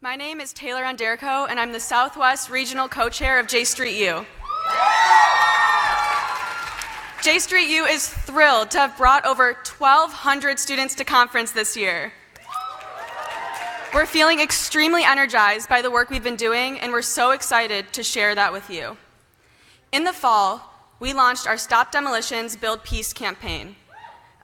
My name is Taylor Onderico, and I'm the Southwest Regional Co-Chair of J Street U. J Street U is thrilled to have brought over 1,200 students to conference this year. We're feeling extremely energized by the work we've been doing, and we're so excited to share that with you. In the fall, we launched our Stop Demolitions, Build Peace campaign,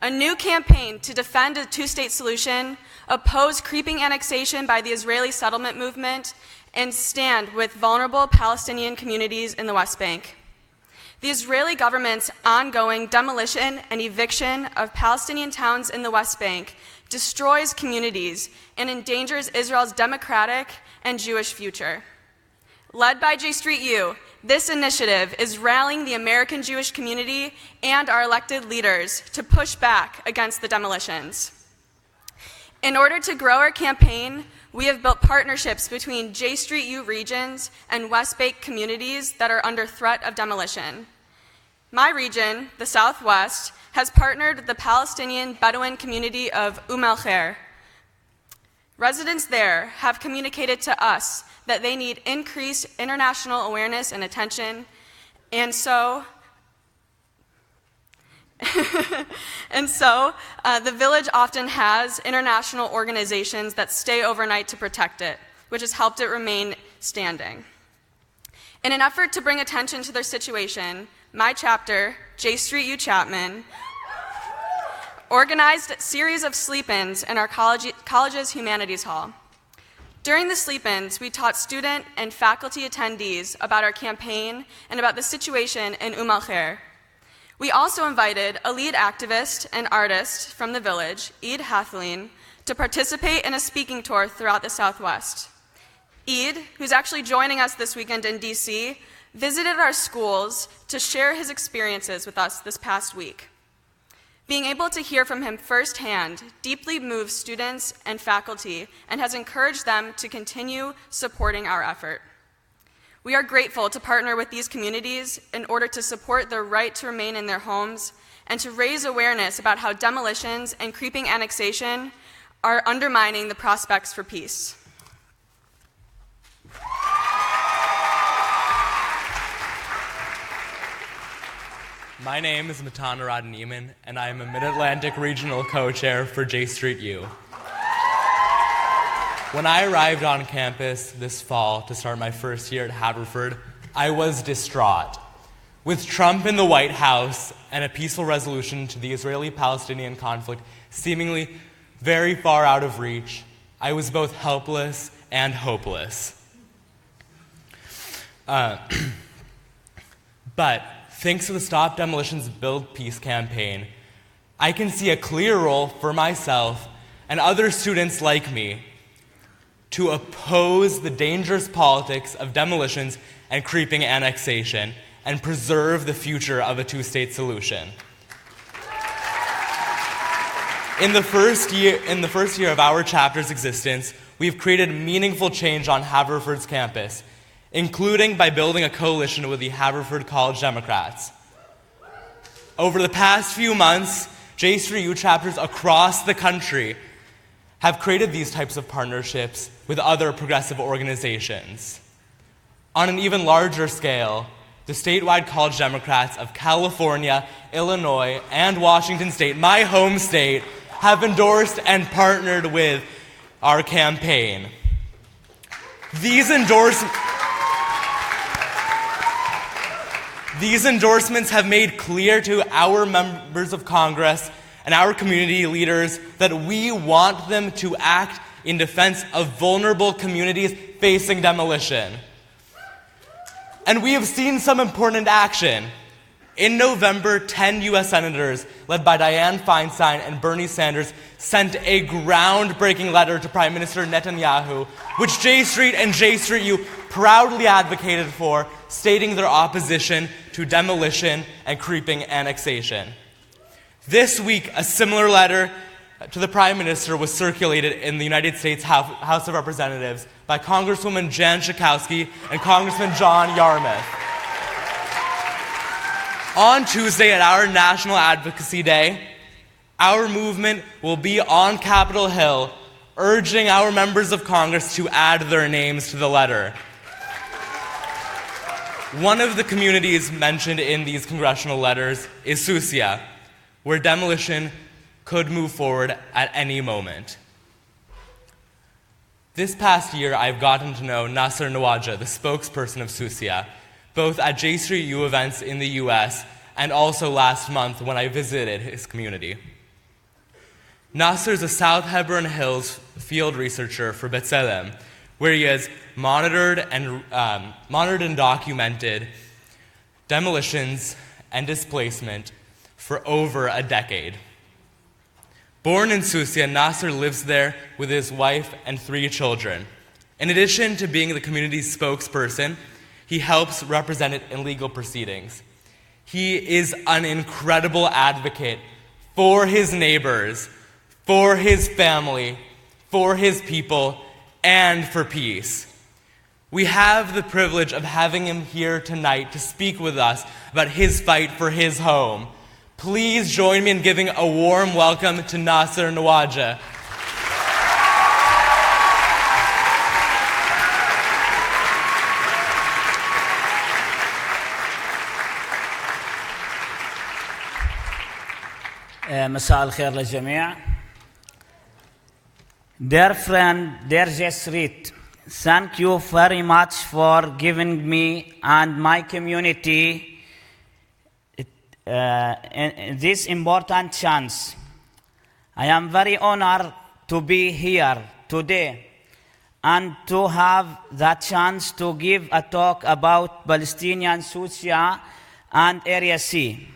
a new campaign to defend a two-state solution, oppose creeping annexation by the Israeli settlement movement, and stand with vulnerable Palestinian communities in the West Bank. The Israeli government's ongoing demolition and eviction of Palestinian towns in the West Bank destroys communities and endangers Israel's democratic and Jewish future. Led by J Street U, this initiative is rallying the American Jewish community and our elected leaders to push back against the demolitions. In order to grow our campaign, we have built partnerships between J Street U regions and West Bank communities that are under threat of demolition. My region, the Southwest, has partnered with the Palestinian Bedouin community of El Khair. Residents there have communicated to us that they need increased international awareness and attention, and so the village often has international organizations that stay overnight to protect it, which has helped it remain standing. In an effort to bring attention to their situation, my chapter, J Street U Chapman, organized a series of sleep-ins in our college's humanities hall. During the sleep-ins, we taught student and faculty attendees about our campaign and about the situation in El Khair. We also invited a lead activist and artist from the village, Eid Hathleen, to participate in a speaking tour throughout the Southwest. Eid, who's actually joining us this weekend in DC, visited our schools to share his experiences with us this past week. Being able to hear from him firsthand deeply moves students and faculty and has encouraged them to continue supporting our effort. We are grateful to partner with these communities in order to support their right to remain in their homes and to raise awareness about how demolitions and creeping annexation are undermining the prospects for peace. My name is Matan Arad-Neiman, and I am a Mid-Atlantic Regional Co-Chair for J Street U. When I arrived on campus this fall to start my first year at Haverford, I was distraught. With Trump in the White House and a peaceful resolution to the Israeli-Palestinian conflict seemingly very far out of reach, I was both helpless and hopeless. But thanks to the Stop Demolitions, Build Peace campaign, I can see a clear role for myself and other students like me to oppose the dangerous politics of demolitions and creeping annexation and preserve the future of a two-state solution. In the first year of our chapter's existence, we've created meaningful change on Haverford's campus, including by building a coalition with the Haverford College Democrats. Over the past few months, J Street U chapters across the country have created these types of partnerships with other progressive organizations. On an even larger scale, the statewide College Democrats of California, Illinois, and Washington State, my home state, have endorsed and partnered with our campaign. These endorsements have made clear to our members of Congress and our community leaders that we want them to act in defense of vulnerable communities facing demolition. And we have seen some important action. In November, 10 U.S. senators, led by Dianne Feinstein and Bernie Sanders, sent a groundbreaking letter to Prime Minister Netanyahu, which J Street and J Street U proudly advocated for, stating their opposition to demolition and creeping annexation. This week, a similar letter to the Prime Minister was circulated in the United States House of Representatives by Congresswoman Jan Schakowsky and Congressman John Yarmouth. On Tuesday at our National Advocacy Day, our movement will be on Capitol Hill urging our members of Congress to add their names to the letter. One of the communities mentioned in these congressional letters is Susia, where demolition could move forward at any moment. This past year, I've gotten to know Nasser Nawaja, the spokesperson of Susia, both at J Street U events in the US and also last month when I visited his community. Nasser is a South Hebron Hills field researcher for B'Tselem, where he has monitored and documented demolitions and displacement for over a decade. Born in Susia, Nasser lives there with his wife and 3 children. In addition to being the community's spokesperson, he helps represent it in legal proceedings. He is an incredible advocate for his neighbors, for his family, for his people, and for peace. We have the privilege of having him here tonight to speak with us about his fight for his home. Please join me in giving a warm welcome to Nasser Nawaja. مساء الخير للجميع. Dear friend, dear Jesrit, thank you very much for giving me and my community this important chance. I am very honored to be here today and to have the chance to give a talk about Palestinian Susia and Area C.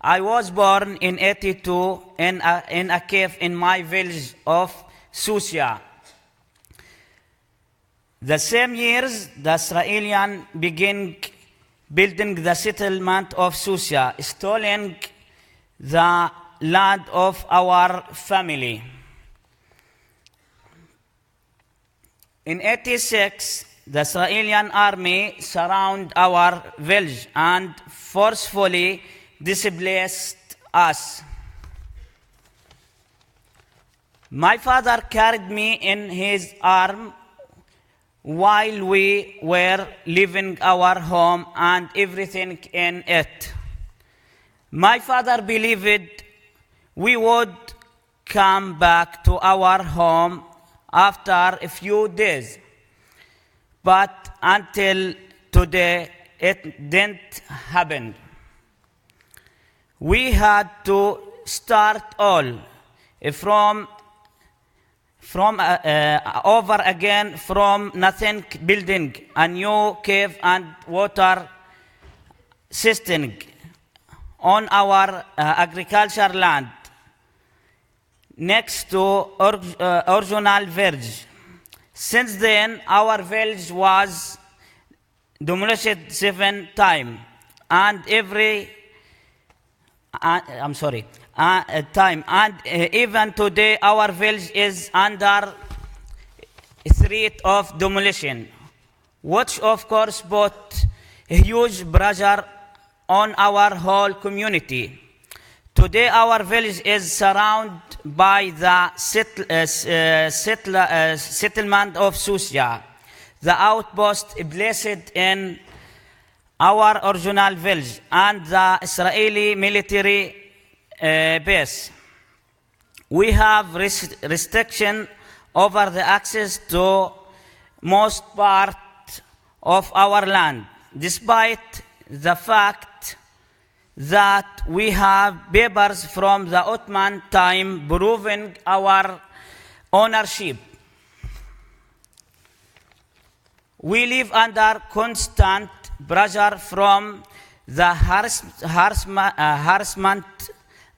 I was born in 82 in a cave in my village of Susia. The same years, the Israelis began building the settlement of Susia, stealing the land of our family. In 86, the Israeli army surrounded our village and forcefully displaced us. My father carried me in his arms while we were leaving our home and everything in it. My father believed we would come back to our home after a few days, but until today it didn't happen. We had to start all from over again from nothing, building a new cave and water system on our agricultural land next to original village. Since then, our village was demolished 7 times, and even today our village is under threat of demolition, which of course put a huge pressure on our whole community. Today our village is surrounded by the settlement of Susia, the outpost placed in our original village, and the Israeli military base. We have restriction over the access to most part of our land, despite the fact that we have papers from the Ottoman time proving our ownership. We live under constant pressure from the harassment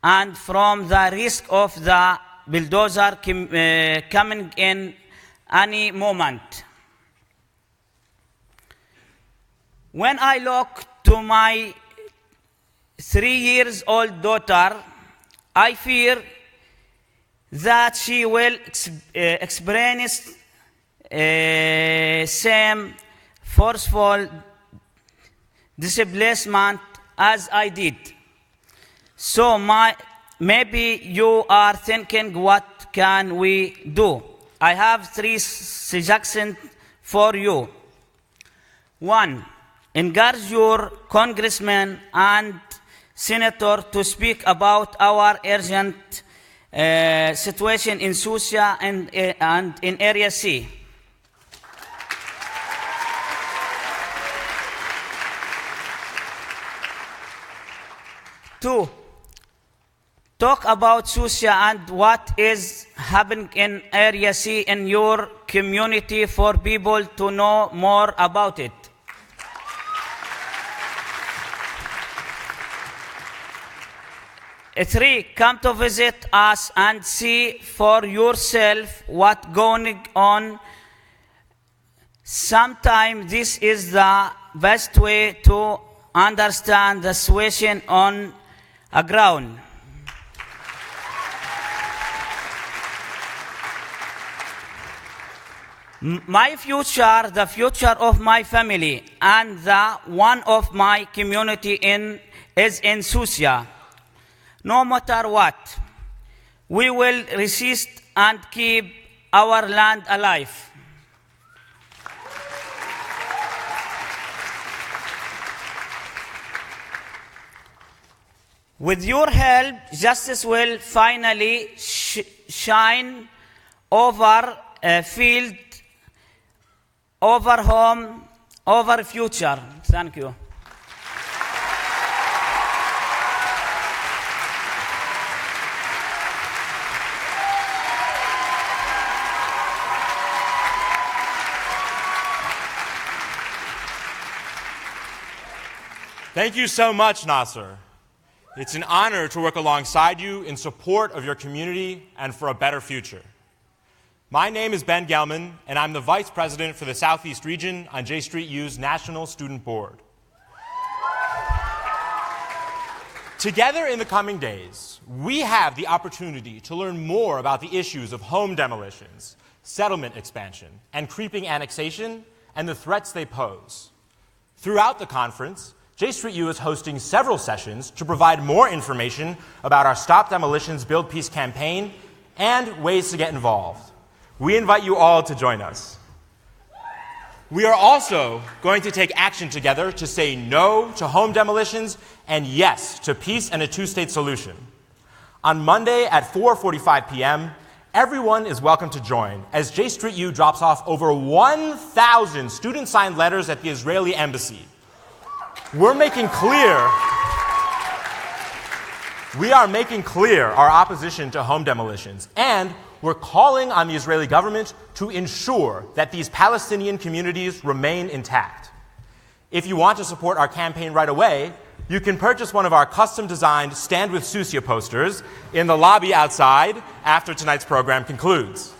and from the risk of the bulldozer coming in any moment. When I look to my 3-year-old daughter, I fear that she will experience same forceful displacement as I did. So maybe you are thinking, what can we do? I have three suggestions for you. One, encourage your congressman and senator to speak about our urgent situation in Susia and in Area C. Two, talk about Susia and what is happening in Area C in your community for people to know more about it. Three, come to visit us and see for yourself what's going on. Sometimes this is the best way to understand the situation on a ground. My future, the future of my family, and the one of my community is in Susia. No matter what, we will resist and keep our land alive. With your help, justice will finally shine over a field, over home, over future. Thank you. Thank you so much, Nasser. It's an honor to work alongside you in support of your community and for a better future. My name is Ben Gelman, and I'm the Vice President for the Southeast Region on J Street U's National Student Board. Together in the coming days, we have the opportunity to learn more about the issues of home demolitions, settlement expansion, and creeping annexation, and the threats they pose. Throughout the conference, J Street U is hosting several sessions to provide more information about our Stop Demolitions, Build Peace campaign and ways to get involved. We invite you all to join us. We are also going to take action together to say no to home demolitions and yes to peace and a two-state solution. On Monday at 4:45 p.m., everyone is welcome to join as J Street U drops off over 1,000 student-signed letters at the Israeli embassy. We are making clear our opposition to home demolitions, and we're calling on the Israeli government to ensure that these Palestinian communities remain intact. If you want to support our campaign right away, you can purchase one of our custom-designed Stand with Susia posters in the lobby outside after tonight's program concludes.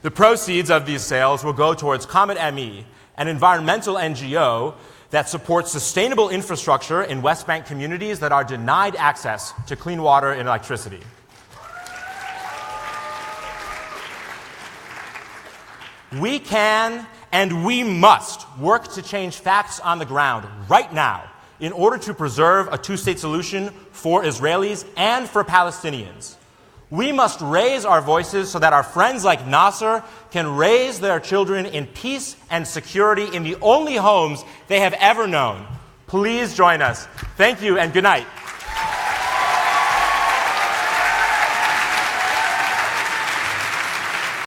The proceeds of these sales will go towards Comet ME, an environmental NGO that supports sustainable infrastructure in West Bank communities that are denied access to clean water and electricity. We can and we must work to change facts on the ground right now in order to preserve a two-state solution for Israelis and for Palestinians. We must raise our voices so that our friends like Nasser can raise their children in peace and security in the only homes they have ever known. Please join us. Thank you and good night.